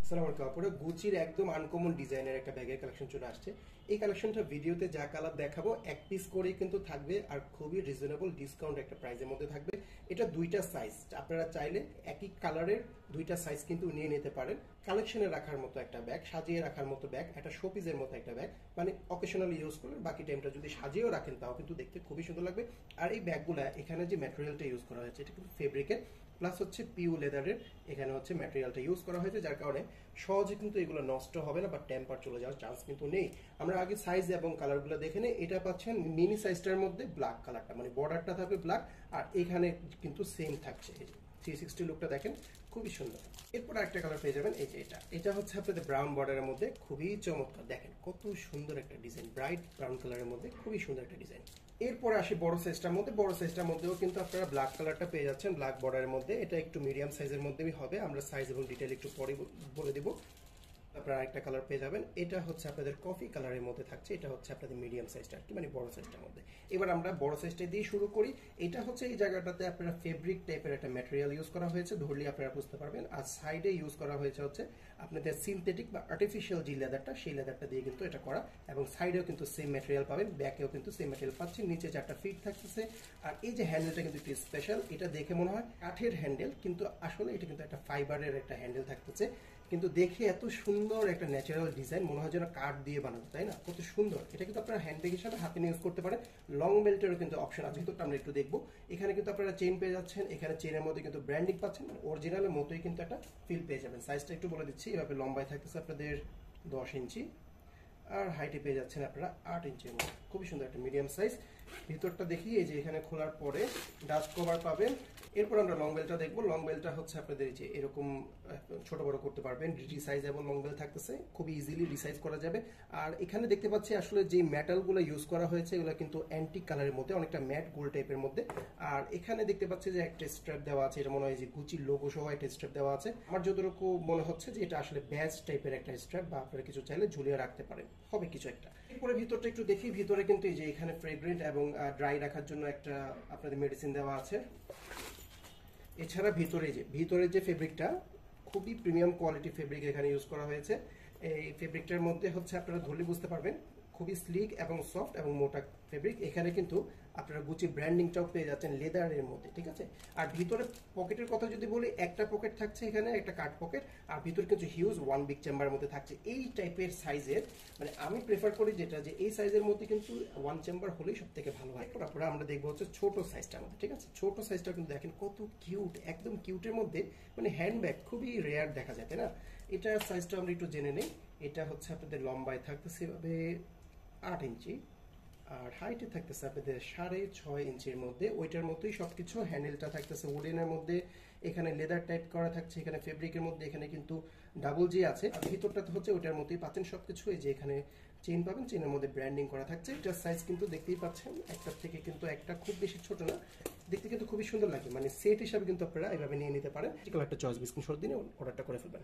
আসসালামু আলাইকুম আপুরা, গুচির একদম আনকমন ডিজাইনের একটা ব্যাগের কালেকশন চলে আসছে। এই কালেকশনটা ভিডিওতে যা কালার দেখাবো এক পিস করেই কিন্তু থাকবে, আর খুবই রিজনেবল ডিসকাউন্ট একটা প্রাইসের মধ্যে থাকবে। এটা দুইটা সাইজ, আপনারা চাইলে একই কালারের দুইটা সাইজ কিন্তু নিয়ে নিতে পারেন। কালেকশনে রাখার মতো একটা ব্যাগ, সাজিয়ে রাখার মতো ব্যাগ, একটা শোপিসের মতো একটা ব্যাগ, মানে অকেশনালি ইউজ করলে বাকি টাইমটা যদি সাজিয়েও রাখেন তাও কিন্তু দেখতে খুবই সুন্দর লাগবে। আর এই ব্যাগগুলা এখানে যে ম্যাটেরিয়ালটা ইউজ করা হয়েছে এটা কিন্তু ফেব্রিকের প্লাস হচ্ছে পিউ লেদারের, এখানে হচ্ছে ম্যাটেরিয়ালটা ইউজ করা হয়েছে, যার কারণে সহজে কিন্তু এগুলো নষ্ট হবে না বা টেম্পার চলে যাওয়ার চান্স কিন্তু নেই। আমরা আগে সাইজ এবং কালারগুলো দেখে নিই। এটা পাচ্ছেন মিনি সাইজটার মধ্যে ব্ল্যাক কালারটা, মানে বর্ডারটা থাকবে ব্ল্যাক, আর এখানে কিন্তু সেম থাকছে। 360 লুকটা দেখেন, খুবই সুন্দর। এরপর একটা কালার পেয়ে যাবেন, এই যে এটা হচ্ছে আপনাদের ব্রাউন বর্ডারের মধ্যে, খুবই চমৎকার। দেখেন কত সুন্দর একটা ডিজাইন, ব্রাইট ব্রাউন কালারের মধ্যে খুবই সুন্দর একটা ডিজাইন। এরপরে আসি বড় সাইজটার মধ্যে। বড় সাইজটার মধ্যেও কিন্তু আপনারা ব্ল্যাক কালারটা পেয়ে যাচ্ছেন, ব্ল্যাক বর্ডারের মধ্যে। এটা একটু মিডিয়াম সাইজের মধ্যেই হবে, আমরা সাইজ এবং ডিটেইল একটু পরে বলে দিব। আপনারা একটা কালার পেয়ে যাবেন, এটা হচ্ছে আপনাদের কফি কালারের মধ্যে থাকছে। এটা হচ্ছে আপনাদের মিডিয়াম সাইজটা, কি মানে বড় সাইজটার মধ্যে। এবার আমরা বড় সাইজটা দিয়ে শুরু করি। এটা হচ্ছে এই জায়গাটাতে আপনারা ফেব্রিক টাইপের একটা ম্যাটেরিয়াল ইউজ করা হয়েছে, ধরলে আপনারা বুঝতে পারবেন। আর সাইডে ইউজ করা হয়েছে হচ্ছে আপনাদের সিনথেটিক বা আর্টিফিশিয়াল যে লেদারটা, সেই লেদারটা দিয়ে কিন্তু এটা করা, এবং সাইডেও কিন্তু সেম ম্যাটেরিয়াল পাবেন, ব্যাকেও কিন্তু সেম ম্যাটেরিয়াল পাচ্ছেন। নিচে 4টা ফিট থাকতেছে। আর এই যে হ্যান্ডেলটা কিন্তু একটু স্পেশাল, এটা দেখে মনে হয় কাঠের হ্যান্ডেল, কিন্তু আসলে এটা কিন্তু একটা ফাইবারের একটা হ্যান্ডেল থাকতেছে। কিন্তু দেখে এত সুন্দর একটা ন্যাচারাল ডিজাইন, মনে হয় যেন কাঠ দিয়ে বানানো, তাই না? কত সুন্দর। এটা কিন্তু আপনারা হ্যান্ডব্যাগ হিসাবে হাতে নিয়ে ইউজ করতে পারেন। লং বেল্টেরও কিন্তু অপশন আছে, কিন্তু আমরা একটু দেখবো। এখানে কিন্তু আপনারা চেইন পেয়ে যাচ্ছেন, এখানে চেইনের মধ্যে কিন্তু ব্র্যান্ডিং পাচ্ছেন, মানে অরিজিনালের মতোই কিন্তু একটা ফিল পেয়ে যাবেন। সাইজটা একটু বলে দিচ্ছি, এভাবে লম্বায় থাকতেছে আপনাদের 10 ইঞ্চি, আর হাইটে পেয়ে যাচ্ছেন আপনারা 8 ইঞ্চির মধ্যে, খুবই সুন্দর একটা মিডিয়াম সাইজ। ভিতরটা দেখি, এই যে এখানে খোলার পরে ডাস্ট কভার পাবেন। এরপর আমরা লং বেলটা দেখবো। লং বেলটা হচ্ছে আপনাদের এই যে এরকম ছোট বড় করতে পারবেন, রিসাইজেবল লং বেল থাকতেছে, খুবই ইজিলি রিসাইজ করা যাবে। আর এখানে দেখতে পাচ্ছি আসলে যে মেটালগুলো ইউজ করা হয়েছে এগুলো কিন্তু অ্যান্টিক কালারের মধ্যে, অনেকটা ম্যাট গোল্ড টাইপের মধ্যে। আর এখানে দেখতে পাচ্ছি যে একটা স্ট্র্যাপ দেওয়া আছে, এটা মনে হয় যে গুচির লোগো সহ একটা স্ট্র্যাপ দেওয়া আছে। আমার যতটুকু মনে হচ্ছে যে এটা আসলে ব্যাজ টাইপের একটা স্ট্র্যাপ, বা আপনারা কিছু চাইলে ঝুলিয়ে রাখতে পারেন, হবে কিছু একটা। এরপরে ভিতরটা একটু দেখি। ভিতরে কিন্তু এই যে এখানে ফ্রেগ্রেন্ট এবং ড্রাই রাখার জন্য একটা আপনাদের মেডিসিন দেওয়া আছে। এছাড়া ভিতরে যে ফেব্রিকটা, খুবই প্রিমিয়াম কোয়ালিটি ফেব্রিক এখানে ইউজ করা হয়েছে। এই ফেব্রিকটার মধ্যে হচ্ছে আপনারা ধরলে বুঝতে পারবেন, খুবই স্লিক এবং সফট এবং মোটা ফেব্রিক। এখানে কিন্তু আপনারা গুচি ব্র্যান্ডিংটাও পেয়ে যাচ্ছেন লেদারের মধ্যে, ঠিক আছে। আর ভিতরে পকেটের কথা যদি বলি, একটা পকেট থাকছে এখানে, একটা কাট পকেট, আর ভিতরে কিন্তু হিউজ ওয়ান বিগ চেম্বারের মধ্যে থাকছে। এই টাইপের সাইজের, মানে আমি প্রেফার করি যেটা, যে এই সাইজের মধ্যে কিন্তু ওয়ান চেম্বার হলেই সব থেকে ভালো হয়। তারপরে আমরা দেখবো হচ্ছে ছোট সাইজটার মধ্যে, ঠিক আছে। ছোট সাইজটা কিন্তু দেখেন কত কিউট, একদম কিউটের মধ্যে, মানে হ্যান্ডব্যাগ খুবই রেয়ার দেখা যায়, তাই না? এটার সাইজটা আমরা একটু জেনে নেই। এটা হচ্ছে আপনাদের লম্বায় থাকতেছে এভাবে 8 ইঞ্চি, আর হাইটে থাকতেছে আপনাদের 6.5 ইঞ্চির মধ্যে। ওইটার মতোই সবকিছু। হ্যান্ডেলটা থাকতেছে উডেনের মধ্যে, এখানে লেদার টাইপ করা থাকছে, এখানে ফেব্রিকের মধ্যে, এখানে কিন্তু ডাবল জি আছে। আর ভিতরটা হচ্ছে ওইটার মতোই পাচ্ছেন সবকিছু। এই যে এখানে চেইন পাবেন, চেইনের মধ্যে ব্র্যান্ডিং করা থাকছে। এটার সাইজ কিন্তু দেখতেই পাচ্ছেন, একটার থেকে কিন্তু একটা খুব বেশি ছোট না, দেখতে কিন্তু খুবই সুন্দর লাগে। মানে সেট হিসাবে কিন্তু আপনারা এইভাবে নিয়ে নিতে পারেন। একটা চয়েস বিস্কুট দিনে অর্ডারটা করে ফেলবেন।